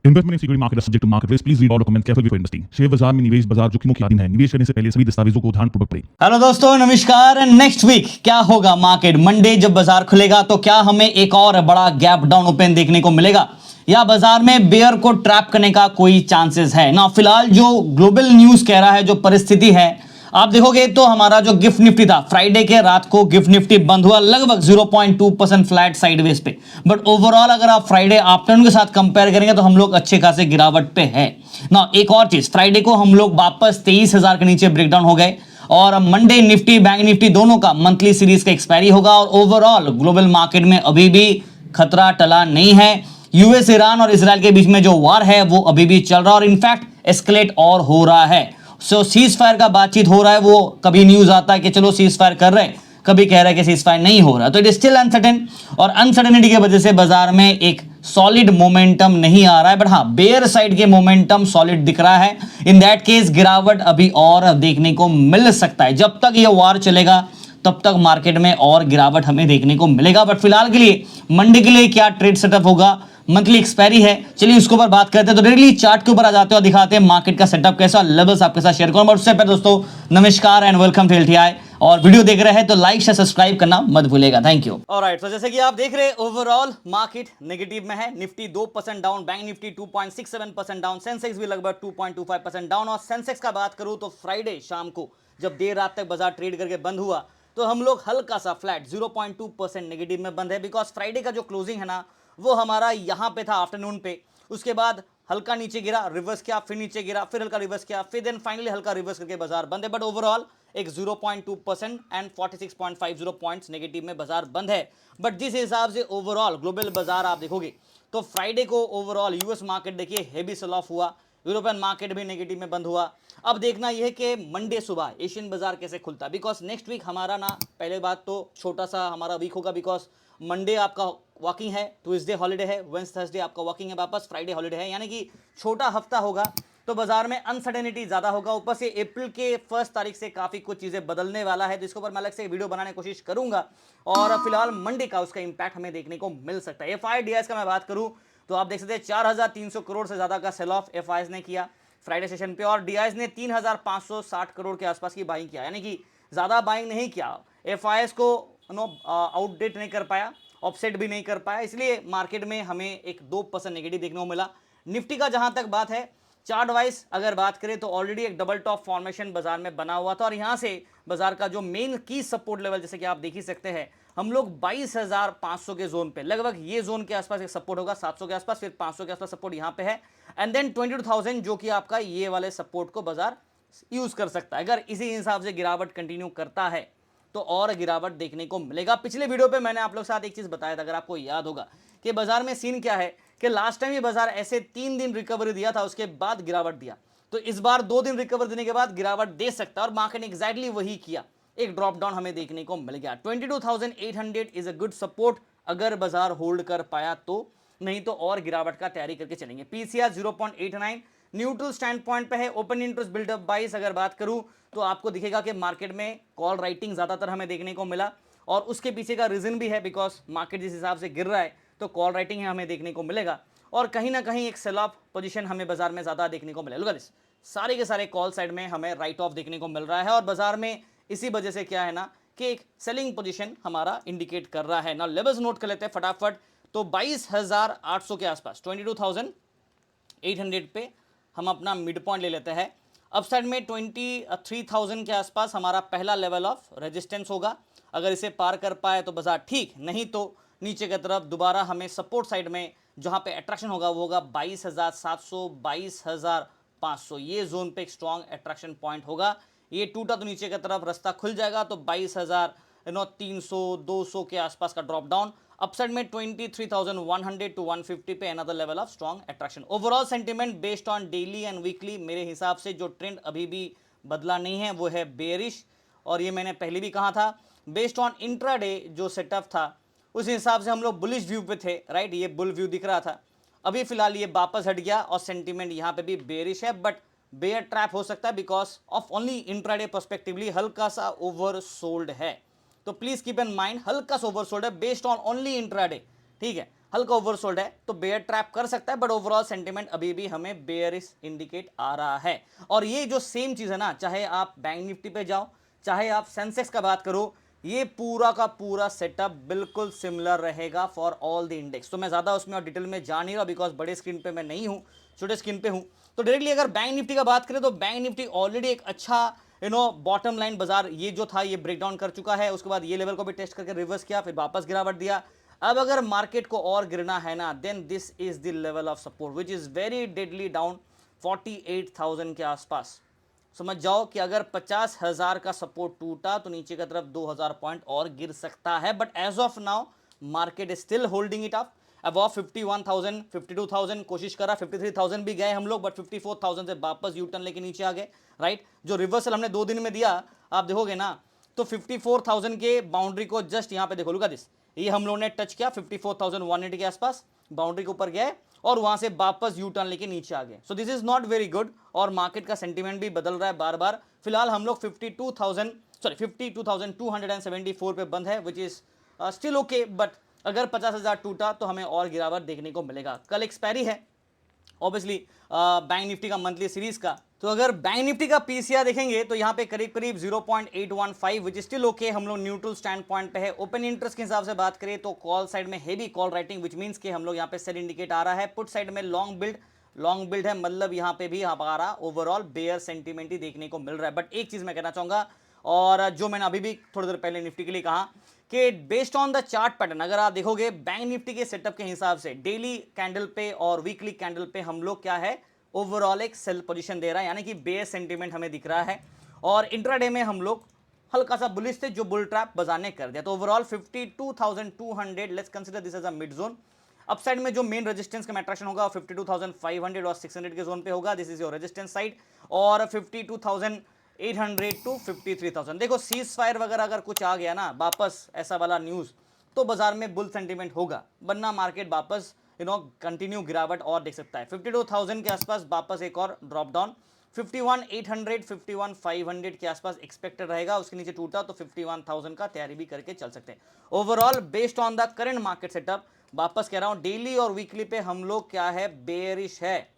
Investment in security market is subject to market risk. Please read all documents carefully before investing. Share बाजार में निवेश बाजार जोखिमों के अधीन है। निवेश करने से पहले सभी दस्तावेजों को ध्यानपूर्वक पढ़ें। हेलो दोस्तों, नमस्कार। नेक्स्ट वीक क्या होगा मार्केट? मंडे जब बाजार खुलेगा तो क्या हमें एक और बड़ा गैप डाउन ओपन देखने को मिलेगा या बाजार में बेयर को ट्रैप करने का कोई चांसेस है ना? फिलहाल जो ग्लोबल न्यूज कह रहा है, जो परिस्थिति है, आप देखोगे तो हमारा जो गिफ्ट निफ्टी था, फ्राइडे के रात को गिफ्ट निफ्टी बंद हुआ लगभग 0.2% फ्लैट साइडवेज पे। बट ओवरऑल अगर आप फ्राइडे आफ्टरनून के साथ कंपेयर करेंगे तो हम लोग अच्छे खासे गिरावट पे है ना। एक और चीज, फ्राइडे को हम लोग वापस 23,000 के नीचे ब्रेकडाउन हो गए और मंडे निफ्टी बैंक निफ्टी दोनों का मंथली सीरीज का एक्सपायरी होगा और ओवरऑल ग्लोबल मार्केट में अभी भी खतरा टला नहीं है। यूएस, ईरान और इजराइल के बीच में जो वार है वो अभी भी चल रहा है और इनफैक्ट एस्केलेट और हो रहा है। सो सीज फायर का बातचीत हो रहा है, वो कभी न्यूज आता है कि चलो सीज फायर कर रहे हैं, कभी कह रहा है कि सीज फायर नहीं हो रहा। तो इट इज स्टिल अनसर्टेन और अनसर्टेनिटी की वजह से बाजार में एक सॉलिड मोमेंटम नहीं आ रहा है। बट हाँ, बेयर साइड के मोमेंटम सॉलिड दिख रहा है। इन दैट केस गिरावट अभी और देखने को मिल सकता है। जब तक ये वार चलेगा तब तक मार्केट में और गिरावट हमें देखने को मिलेगा। बट फिलहाल के लिए मंडे के लिए क्या ट्रेड सेटअप होगा, मंथली एक्सपायरी है, चलिए उसके ऊपर बात करते हैं। तो डायरेक्टली चार्ट के ऊपर आ जाते हैं और दिखाते हैं मार्केट का सेटअप कैसा, लेवल्स आपके साथ शेयर करूंगा। उससे पहले दोस्तों नमस्कार एंड वेलकम टू एलटीआई, और वीडियो देख रहे हैं तो लाइक शेयर सब्सक्राइब करना मत भूलिएगा। Thank you. ऑलराइट, तो जैसे कि आप देख रहे हैं ओवरऑल मार्केट नेगेटिव में है। Nifty 2% down, bank Nifty 2.67% down, Sensex भी लगभग 2.25% डाउन। और सेंसेक्स का बात करूं तो फ्राइडे शाम को जब देर रात तक बाजार ट्रेड करके बंद हुआ तो हम लोग हल्का सा फ्लैट 0.2% नेगेटिव में बंद है। बिकॉज फ्राइडे का जो क्लोजिंग है ना वो हमारा यहाँ पे था आफ्टरनून पे, उसके बाद हल्का नीचे गिरा, रिवर्स किया, फिर नीचे गिरा, फिर हल्का रिवर्स किया, फिर देन फाइनली हल्का रिवर्स करके बाजार बंद है। बट ओवरऑल एक 0.2% एंड 46.50 पॉइंट्स नेगेटिव में बाजार बंद है। बट जिस हिसाब से ओवरऑल ग्लोबल बाजार आप देखोगे तो फ्राइडे को ओवरऑल यूएस मार्केट देखिए हेवी सेल ऑफ हुआ, यूरोपियन मार्केट भी नेगेटिव में बंद हुआ। अब देखना यह है कि मंडे सुबह एशियन बाजार कैसे खुलता है। बिकॉज नेक्स्ट वीक हमारा ना, पहले बात तो छोटा सा हमारा वीक होगा, बिकॉज मंडे आपका वर्किंग है, ट्यूसडे हॉलीडे है, वेडनेसडे थर्सडे आपका वर्किंग है, वापस फ्राइडे हॉलीडे है, यानी कि छोटा हफ्ता होगा। तो बाजार में अनसर्टेनिटी ज्यादा होगा। ऊपर से अप्रैल के 1 तारीख से काफी कुछ चीजें बदलने वाला है, जिसके ऊपर मैं अलग से वीडियो बनाने की कोशिश करूंगा। और फिलहाल मंडे का उसका इंपैक्ट हमें देखने को मिल सकता है। एफआईडीआईएस का मैं बात करूं तो आप देख सकते हैं 4,300 करोड़ से ज्यादा का सेल ऑफ एफआईएस ने किया फ्राइडे सेशन पे, और डीआईएस ने 3,560 करोड़ के आसपास की बाइंग किया, यानी कि ज्यादा बाइंग नहीं किया। एफआईएस को आउटडेट नहीं कर पाया, ऑफसेट भी नहीं कर पाया, इसलिए मार्केट में हमें एक 2% नेगेटिव देखने को मिला। निफ्टी का जहां तक बात है, चार्ट वाइज अगर बात करें तो ऑलरेडी एक डबल टॉप फॉर्मेशन बाजार में बना हुआ था और यहां से बाजार का जो मेन की सपोर्ट लेवल, जैसे कि आप देख ही सकते हैं, हम लोग 22,500 के जोन पे, लगभग ये जोन के आसपास एक सपोर्ट होगा, 700 के आसपास, फिर 500 के आसपास सपोर्ट यहां पे है, एंड देन 22,000 जो कि आपका ये वाले सपोर्ट को बाजार यूज कर सकता है। अगर इसी हिसाब से गिरावट कंटिन्यू करता है तो और गिरावट देखने को मिलेगा। पिछले वीडियो पे मैंने आप लोग के साथ एक चीज बताया था, अगर आपको याद होगा, कि बाजार में सीन क्या है कि लास्ट टाइम ये बाजार ऐसे 3 दिन रिकवरी दिया था, उसके बाद गिरावट दिया। तो इस बार 2 दिन रिकवर देने के बाद गिरावट दे सकता है और मार्केट ने एग्जैक्टली वही किया, एक ड्रॉप डाउन हमें देखने को मिल गया। 22,800 इज अ गुड सपोर्ट अगर बाजार होल्ड कर पाया तो, नहीं तो और गिरावट का तैयारी करके चलेंगे। पीसीआर 0.89 न्यूट्रल स्टैंड पॉइंट पे है। ओपन इंटरेस्ट बिल्डअप बाइस अगर बात करूं तो आपको दिखेगा कि मार्केट में कॉल राइटिंग ज्यादातर हमें देखने को मिला और उसके पीछे का रीजन भी है, बिकॉज मार्केट जिस हिसाब से गिर रहा है तो कॉल राइटिंग है हमें देखने को मिलेगा और कहीं ना कहीं एक सेल ऑफ पोजीशन हमें बाजार में ज्यादा देखने को मिलेगा। लुक, सारे के सारे कॉल साइड में हमें राइट ऑफ देखने को मिल रहा है और बाजार में इसी वजह से क्या है ना कि एक सेलिंग पोजीशन हमारा इंडिकेट कर रहा है ना। लेवल्स नोट कर लेते हैं फटाफट। तो 22,800 के आसपास, 22,800 पे हम अपना मिड पॉइंट ले लेते हैं। अपसाइड में 23,000 के आसपास हमारा पहला लेवल ऑफ रेजिस्टेंस होगा। अगर इसे पार कर पाए तो बाजार ठीक, नहीं तो नीचे की तरफ दोबारा हमें सपोर्ट साइड में जहां पे अट्रैक्शन होगा वो होगा 22,700, 22,500, ये जोन पे एक स्ट्रॉन्ग अट्रैक्शन पॉइंट होगा। ये टूटा तो नीचे की तरफ रास्ता खुल जाएगा, तो 22,300, 200 के आसपास का ड्रॉप डाउन। अपसाइड में 23,100 टू 150 पे another level of strong attraction. Overall sentiment based on daily and weekly मेरे हिसाब से जो ट्रेंड अभी भी बदला नहीं है वो है बेयरिश, और ये मैंने पहले भी कहा था। बेस्ड ऑन इंट्राडे जो सेटअप था उस हिसाब से हम लोग बुलिश व्यू पे थे, राइट, ये बुल व्यू दिख रहा था। अभी फिलहाल ये वापस हट गया और सेंटीमेंट यहाँ पे भी बेयरिश है, बट बेयर ट्रैप हो सकता है because of only intraday perspectively हल्का सा ओवरसोल्ड है। तो प्लीज कीप इन माइंड हल्का सा ओवरसोल्ड है बेस्ड ऑन ओनली इंट्राडे, ठीक है। हल्का ओवरसोल्ड है तो बेयर ट्रैप कर सकता है, बट ओवरऑल सेंटीमेंट अभी भी हमें बेयरिश इंडिकेट आ रहा है। और ये जो सेम चीज है ना, चाहे आप बैंक निफ्टी पे जाओ, चाहे आप सेंसेक्स का बात करो, ये पूरा का पूरा सेटअप बिल्कुल सिमिलर रहेगा फॉर ऑल द इंडेक्स। तो मैं ज्यादा उसमें और डिटेल में जा नहीं रहा, बिकॉज बड़े स्क्रीन पे मैं नहीं हूं, छोटे स्क्रीन पे हूं। तो डायरेक्टली अगर बैंक निफ्टी का बात करें तो बैंक निफ्टी ऑलरेडी एक अच्छा बॉटम लाइन बाजार ये जो था ये ब्रेक डाउन कर चुका है। उसके बाद ये लेवल को भी टेस्ट करके रिवर्स किया, फिर वापस गिरावट दिया। अब अगर मार्केट को और गिरना है ना, then this is the level of support which is very deadly down 48,000 के आसपास। समझ जाओ कि अगर 50,000 का सपोर्ट टूटा तो नीचे की तरफ 2,000 पॉइंट और गिर सकता है, but as of now market is still holding it up above 51,000, 52,000 कोशिश करा, 53,000 भी गए हम लोग, बट 54,000 से वापस यू टर्न लेके नीचे आ गए, राइट। जो रिवर्सल हमने 2 दिन में दिया आप देखोगे ना, तो 54,000 के बाउंड्री को जस्ट यहां पे देखो, लुक एट दिस, ये हम लोगों ने टच किया 54,180 के आसपास, बाउंड्री के ऊपर गए और वहां से वापस यू टर्न लेके नीचे आ गए। So this is not very good, और मार्केट का सेंटीमेंट भी बदल रहा है बार बार। फिलहाल हम लोग 52,274 पे बंद है, which is still okay, but अगर 50,000 टूटा तो हमें और गिरावट देखने को मिलेगा। कल एक्सपायरी है ऑब्वियसली बैंक निफ्टी का मंथली सीरीज का, तो अगर बैंक निफ्टी का पीसीआर देखेंगे तो यहां पे करीब करीब 0.815 विच स्टिल ओके, हम लोग न्यूट्रल स्टैंड पॉइंट पे है। ओपन इंटरेस्ट के हिसाब से बात करें तो कॉल साइड में heavy call writing, which means कि हम लोग यहां पे सेल इंडिकेट आ रहा है। पुट साइड में लॉन्ग बिल्ड है, मतलब यहां पे भी हमारा ओवरऑल बेयर सेंटीमेंट ही देखने को मिल रहा है। बट एक चीज मैं कहना चाहूंगा, और जो मैंने अभी भी थोड़ी देर पहले निफ्टी के लिए कहा, कि based on the chart pattern अगर आप देखोगे बैंक निफ्टी के सेटअप के हिसाब से डेली कैंडल पे और वीकली कैंडल पे हम लोग क्या है, ओवरऑल एक सेल पोजीशन दे रहा है, यानी कि बेयर सेंटीमेंट हमें दिख रहा है। और इंट्राडे में हम लोग हल्का सा बुलिश थे, जो बुल ट्रैप बाजार ने कर दिया। तो overall 52,200, let's consider this as a mid zone. Upside में जो मेन रेजिस्टेंस का मैट्रेक्शन होगा 52,500 और 600 के जोन पे होगा, this is your resistance side. और 52,800 टू 53,000, देखो सीज फायर वगैरह अगर कुछ आ गया ना वापस ऐसा वाला न्यूज, तो बाजार में बुल सेंटीमेंट होगा, वरना मार्केट वापस कंटिन्यू गिरावट और देख सकता है। 52,000 के आसपास वापस एक और ड्रॉप डाउन, 51,800, 51,500 के आसपास एक्सपेक्टेड रहेगा। उसके नीचे टूटा तो 51,000 का तैयारी भी करके चल सकते हैं। Overall based on the current market setup, वापस कह रहा हूं, डेली और वीकली पे हम लोग क्या है, बेयरिश है,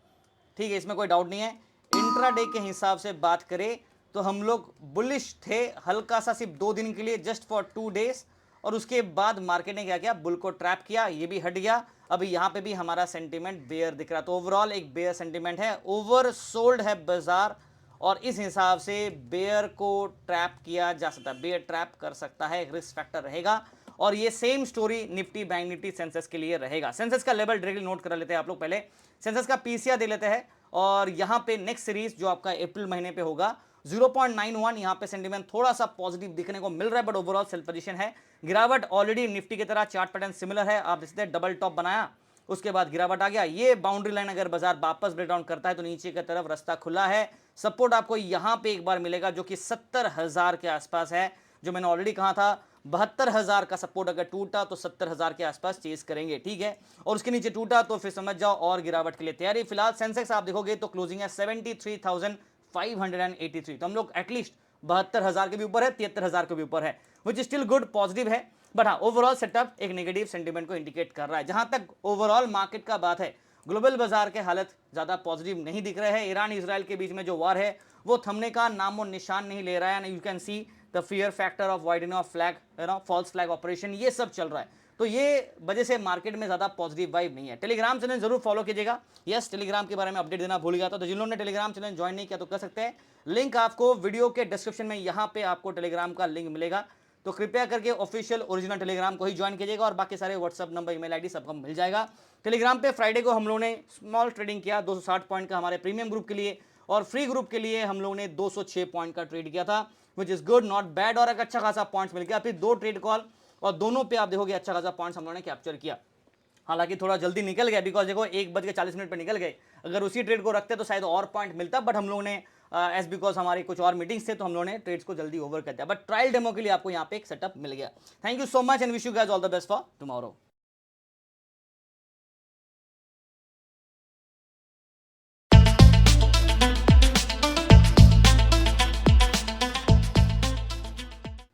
ठीक है, इसमें कोई डाउट नहीं है। इंट्राडे के हिसाब से बात करें तो हम लोग बुलिश थे हल्का सा, सिर्फ 2 दिन के लिए, जस्ट फॉर 2 डेज, और उसके बाद मार्केट ने क्या किया, बुल को ट्रैप किया, ये भी हट गया। अभी यहां पे भी हमारा सेंटीमेंट बेयर दिख रहा है, तो ओवरऑल एक बेयर सेंटीमेंट है, ओवर सोल्ड है बाजार, और इस हिसाब से बेयर को ट्रैप किया जा सकता है, बेयर ट्रैप कर सकता है, एक रिस्क फैक्टर रहेगा। और ये same story Nifty, bank Nifty, Sensex के लिए रहेगा। सेंसेक्स का लेवल डायरेक्टली नोट कर लेते हैं आप लोग, पहले सेंसेक्स का पीसीआर दे लेते हैं, और यहां पे नेक्स्ट सीरीज जो आपका अप्रैल महीने पे होगा 0.91, यहां पे सेंटीमेंट थोड़ा सा पॉजिटिव दिखने को मिल रहा है, बट ओवरऑल सेल पोजीशन है। गिरावट ऑलरेडी निफ्टी की तरह चार्ट पैटर्न सिमिलर है, आप देखते हैं डबल टॉप बनाया, उसके बाद गिरावट आ गया। ये बाउंड्री लाइन अगर बाजार वापस ब्रेकडाउन करता है तो नीचे की तरफ रास्ता खुला है। सपोर्ट आपको यहां पे एक बार मिलेगा जो कि 70,000 के आसपास है, जो मैंने ऑलरेडी कहा था 72,000 का सपोर्ट अगर टूटा तो 70,000 के आसपास चेस करेंगे, ठीक है। और उसके नीचे टूटा तो फिर समझ जाओ और गिरावट के लिए तैयारी। फिलहाल सेंसेक्स आप देखोगे तो क्लोजिंग है 73,583, तो हम लोग एटलीस्ट 72,000 के भी ऊपर है, 73,000 के भी ऊपर है, विच स्टिल गुड, पॉजिटिव है। बट हाँ, ओवरऑल सेटअप एक नेगेटिव सेंटीमेंट को इंडिकेट कर रहा है। जहां तक ओवरऑल मार्केट का बात है, ग्लोबल बाजार के हालत ज्यादा पॉजिटिव नहीं दिख रहे हैं। ईरान इजराइल के बीच में जो वार है वो थमने का नामो निशान नहीं ले रहा है। You can see the fear factor of widening of flag, false flag operation, ये सब चल रहा है। तो ये वजह से मार्केट में ज्यादा पॉजिटिव वाइब नहीं है। टेलीग्राम चैनल जरूर फॉलो कीजिएगा। यस, टेलीग्राम के बारे में अपडेट देना भूल गया था, तो जिन लोगों ने टेलीग्राम चैनल ज्वाइन नहीं किया तो कर सकते हैं। लिंक आपको वीडियो के डिस्क्रिप्शन में यहां पे आपको टेलीग्राम का लिंक मिलेगा, तो कृपया करके ऑफिशियल ओरिजिनल टेलीग्राम को ही ज्वाइन कीजिएगा, और बाकी सारे व्हाट्सअप नंबर, ईमेल आईडी सबको मिल जाएगा। टेलीग्राम पे फ्राइडे को हम लोगों ने स्मॉल ट्रेडिंग किया 260 पॉइंट का हमारे प्रीमियम ग्रुप के लिए, और फ्री ग्रुप के लिए हम लोगों ने 206 पॉइंट का ट्रेड किया था, which is good, not bad, और एक अच्छा खासा पॉइंट्स मिल गया। फिर 2 ट्रेड कॉल, और दोनों पे आप देखोगे अच्छा खासा पॉइंट्स हम लोगों ने कैप्चर किया। हालांकि थोड़ा जल्दी निकल गया, बिकॉज देखो 1:40 पे निकल गए, अगर उसी ट्रेड को रखते तो शायद और पॉइंट मिलता, बट हम लोगों ने एज बिकॉज हमारे कुछ और मीटिंग्स थे तो हम लोगों ने ट्रेड्स को जल्दी ओवर कर दिया। बट ट्रायल डेमो के लिए आपको यहाँ पे एक सेटअप मिल गया। Thank you so much and wish you guys all the best for tomorrow.